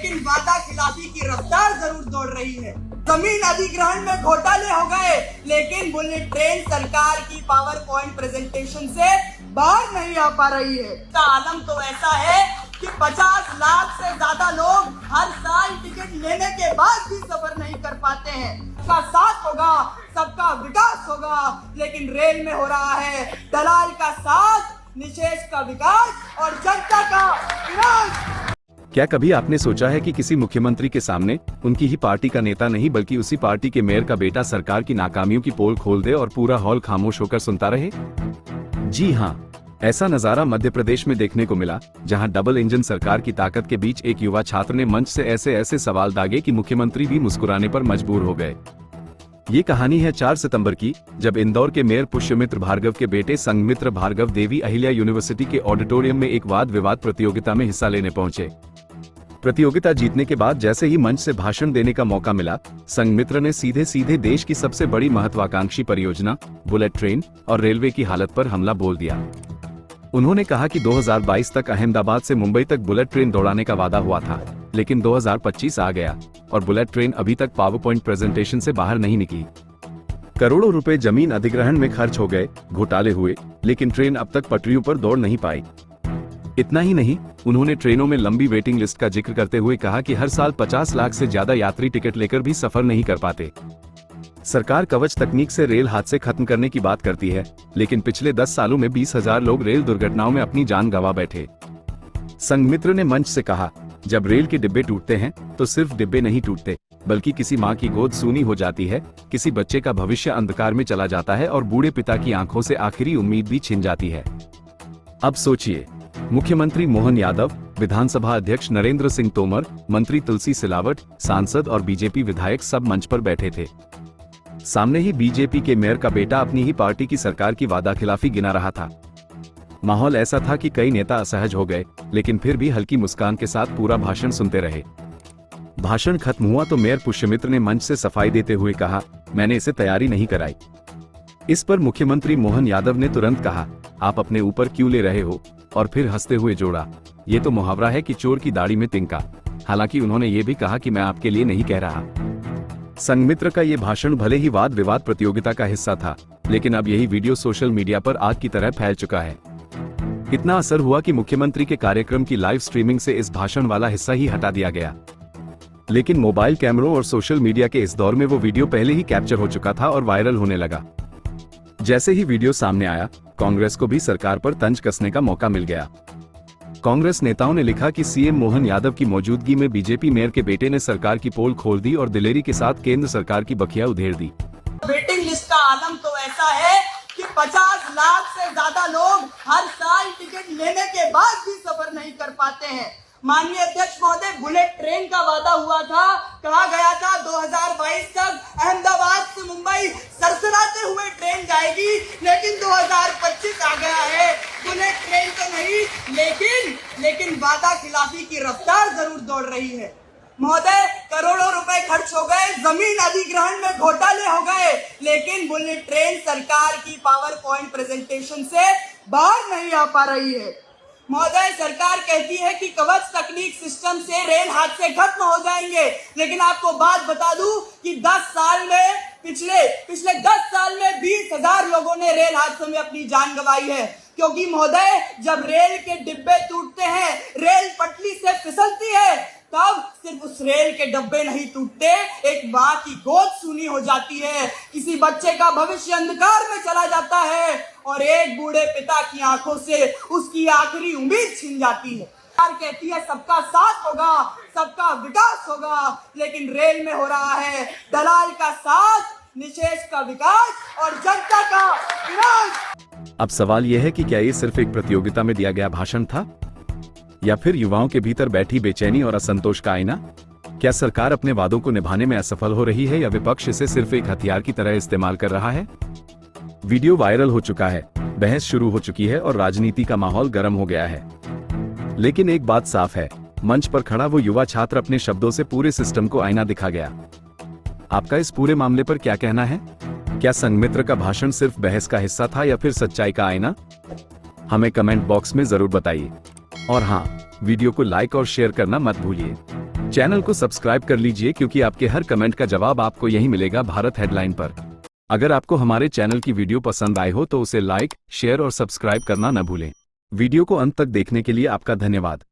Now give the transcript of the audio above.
लेकिन वादा खिलाफी की रफ्तार जरूर दौड़ रही है। जमीन अधिग्रहण में घोटाले हो गए, लेकिन बुलेट ट्रेन सरकार की पावर पॉइंट प्रेजेंटेशन से बाहर नहीं आ पा रही है। इसका आलम तो ऐसा है कि 50 लाख से ज्यादा लोग हर साल टिकट लेने के बाद भी सफर नहीं कर पाते हैं। सबका साथ होगा, सबका विकास होगा, लेकिन रेल में हो रहा है दलाल का साथ, निशेष का विकास और जनता का विनाश। क्या कभी आपने सोचा है कि किसी मुख्यमंत्री के सामने उनकी ही पार्टी का नेता नहीं बल्कि उसी पार्टी के मेयर का बेटा सरकार की नाकामियों की पोल खोल दे और पूरा हॉल खामोश होकर सुनता रहे? जी हाँ, ऐसा नजारा मध्य प्रदेश में देखने को मिला, जहां डबल इंजन सरकार की ताकत के बीच एक युवा छात्र ने मंच से ऐसे सवाल दागे कि मुख्यमंत्री भी मुस्कुराने पर मजबूर हो गए। ये कहानी है 4 सितंबर की, जब इंदौर के मेयर पुष्यमित्र भार्गव के बेटे संघमित्र भार्गव देवी अहिल्या यूनिवर्सिटी के ऑडिटोरियम में एक वाद विवाद प्रतियोगिता में हिस्सा लेने पहुंचे। प्रतियोगिता जीतने के बाद जैसे ही मंच से भाषण देने का मौका मिला, संघमित्र ने सीधे देश की सबसे बड़ी महत्वाकांक्षी परियोजना बुलेट ट्रेन और रेलवे की हालत पर हमला बोल दिया। उन्होंने कहा कि 2022 तक अहमदाबाद से मुंबई तक बुलेट ट्रेन दौड़ाने का वादा हुआ था, लेकिन 2025 आ गया और बुलेट ट्रेन अभी तक पावर पॉइंट प्रेजेंटेशन से बाहर नहीं निकली। करोड़ों रुपए जमीन अधिग्रहण में खर्च हो गए, घोटाले हुए, लेकिन ट्रेन अब तक पटरियों पर दौड़ नहीं पाई। इतना ही नहीं, उन्होंने ट्रेनों में लंबी वेटिंग लिस्ट का जिक्र करते हुए कहा कि हर साल 50 लाख से ज्यादा यात्री टिकट लेकर भी सफर नहीं कर पाते। सरकार कवच तकनीक से रेल हादसे खत्म करने की बात करती है, लेकिन पिछले 10 सालों में 20,000 लोग रेल दुर्घटनाओं में अपनी जान गंवा बैठे। संघमित्र ने मंच से कहा, जब रेल के डिब्बे टूटते हैं तो सिर्फ डिब्बे नहीं टूटते, बल्कि किसी माँ की गोद सूनी हो जाती है, किसी बच्चे का भविष्य अंधकार में चला जाता है और बूढ़े पिता की आंखों से आखिरी उम्मीद भी छिन जाती है। अब सोचिए, मुख्यमंत्री मोहन यादव, विधानसभा अध्यक्ष नरेंद्र सिंह तोमर, मंत्री तुलसी सिलावट, सांसद और बीजेपी विधायक सब मंच पर बैठे थे। सामने ही बीजेपी के मेयर का बेटा अपनी ही पार्टी की सरकार की वादाखिलाफी गिना रहा था। माहौल ऐसा था कि कई नेता असहज हो गए, लेकिन फिर भी हल्की मुस्कान के साथ पूरा भाषण सुनते रहे। भाषण खत्म हुआ तो मेयर पुष्यमित्र ने मंच से सफाई देते हुए कहा, मैंने इसे तैयारी नहीं कराई। इस पर मुख्यमंत्री मोहन यादव ने तुरंत कहा, आप अपने ऊपर क्यों ले रहे हो, और फिर हंसते हुए जोड़ा, ये तो मुहावरा है कि चोर की दाढ़ी में तिनका। हालांकि उन्होंने ये भी कहा कि मैं आपके लिए नहीं कह रहा। संघमित्र का ये भाषण भले ही वाद विवाद प्रतियोगिता का हिस्सा था, लेकिन अब यही वीडियो सोशल मीडिया पर आग की तरह फैल चुका है। इतना असर हुआ कि मुख्यमंत्री के कार्यक्रम की लाइव स्ट्रीमिंग से इस भाषण वाला हिस्सा ही हटा दिया गया। लेकिन मोबाइल कैमरों और सोशल मीडिया के इस दौर में वो वीडियो पहले ही कैप्चर हो चुका था और वायरल होने लगा। जैसे ही वीडियो सामने आया, कांग्रेस को भी सरकार पर तंज कसने का मौका मिल गया। कांग्रेस नेताओं ने लिखा कि सीएम मोहन यादव की मौजूदगी में बीजेपी मेयर के बेटे ने सरकार की पोल खोल दी और दिलेरी के साथ केंद्र सरकार की बखिया उधेड़ दी। वेटिंग लिस्ट का आलम तो ऐसा है कि 50 लाख से ज्यादा लोग हर साल टिकट लेने के बाद भी सफर नहीं कर पाते हैं। माननीय अध्यक्ष महोदय, बुलेट ट्रेन का वादा हुआ था, कहा गया था 2022 तक अहमदाबाद से मुंबई सरसराते हुए ट्रेन जाएगी, लेकिन 2025 आ गया है। बुलेट ट्रेन तो नहीं, लेकिन वादा खिलाफी की रफ्तार जरूर दौड़ रही है। महोदय, करोड़ों रुपए खर्च हो गए, जमीन अधिग्रहण में घोटाले हो गए, लेकिन बुलेट ट्रेन सरकार की पावर पॉइंट प्रेजेंटेशन से बाहर नहीं आ पा रही है। महोदय, सरकार कहती है कि कवच तकनीक सिस्टम से रेल हादसे खत्म हो जाएंगे, लेकिन आपको बात बता दूं कि 10 साल में पिछले 10 साल में 20,000 लोगों ने रेल हादसों में अपनी जान गंवाई है। क्योंकि महोदय, जब रेल के डिब्बे टूटते हैं, रेल पटरी से फिसलती है, तब सिर्फ उस रेल के डब्बे नहीं टूटते, एक माँ की गोद सूनी हो जाती है, किसी बच्चे का भविष्य अंधकार में चला जाता है और एक बूढ़े पिता की आंखों से उसकी आखिरी उम्मीद छिन जाती है। सरकार कहती है सबका साथ होगा, सबका विकास होगा, लेकिन रेल में हो रहा है दलाल का साथ, निशेष का विकास और जनता का विनाश। अब सवाल यह है कि क्या ये सिर्फ एक प्रतियोगिता में दिया गया भाषण था, या फिर युवाओं के भीतर बैठी बेचैनी और असंतोष का आईना? क्या सरकार अपने वादों को निभाने में असफल हो रही है या विपक्ष इसे सिर्फ एक हथियार की तरह इस्तेमाल कर रहा है? वीडियो वायरल हो चुका है, बहस शुरू हो चुकी है और राजनीति का माहौल गर्म हो गया है। लेकिन एक बात साफ है, मंच पर खड़ा वो युवा छात्र अपने शब्दों से पूरे सिस्टम को आईना दिखा गया। आपका इस पूरे मामले पर क्या कहना है? क्या संघमित्र का भाषण सिर्फ बहस का हिस्सा था या फिर सच्चाई का आईना? हमें कमेंट बॉक्स में जरूर बताइए। और हाँ, वीडियो को लाइक और शेयर करना मत भूलिए। चैनल को सब्सक्राइब कर लीजिए क्योंकि आपके हर कमेंट का जवाब आपको यही मिलेगा भारत हेडलाइन पर। अगर आपको हमारे चैनल की वीडियो पसंद आए हो तो उसे लाइक, शेयर और सब्सक्राइब करना न भूलें। वीडियो को अंत तक देखने के लिए आपका धन्यवाद।